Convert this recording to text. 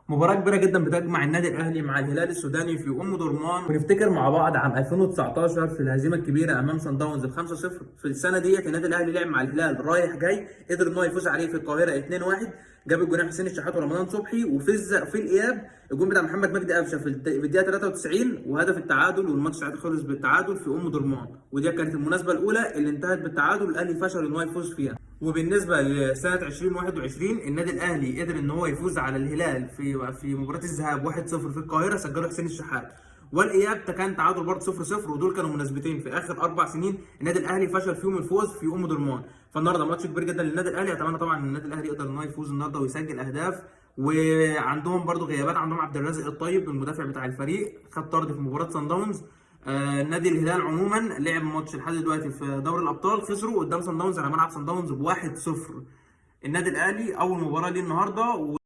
مباراة كبيرة جدا بتجمع النادي الأهلي مع الهلال السوداني في أم درمان، ونفتكر مع بعض عام 2019 في الهزيمة الكبيرة أمام صن داونز ب 5-0. في السنة ديت النادي الأهلي لعب مع الهلال رايح جاي، قدر إن هو يفوز عليه في القاهرة 2-1. جاب الجون حسين الشحات ورمضان صبحي، وفز في الإياب الجون بتاع محمد مجدي قفشة في الدقيقة 93 وهدف التعادل، والماتش ساعتها خلص بالتعادل في أم درمان. ودي كانت المناسبة الأولى اللي انتهت بالتعادل، الأهلي فشل إن هو يفوز فيها. وبالنسبه لسنه 2021 النادي الاهلي قدر ان هو يفوز على الهلال في مباراه الذهاب 1-0 في القاهره، سجله حسين الشحات. والاياب كان تعادل برضه 0-0، ودول كانوا مناسبتين في اخر 4 سنين النادي الاهلي فشل فيهم الفوز في ام درمان. فالنهارده ماتش كبير جدا للنادي الاهلي، اتمنى طبعا ان النادي الاهلي يقدر ان هو يفوز النهارده ويسجل اهداف. وعندهم برضه غيابات، عندهم عبد الرازق الطيب المدافع بتاع الفريق خد طرد في مباراه صن داونز. نادي الهلال عموما لعب ماتش لحد دلوقتي في دوري الابطال، خسروا قدام صن داونز على ملعب صن داونز ب 1-0. النادي الاهلي اول مباراه ليه النهارده.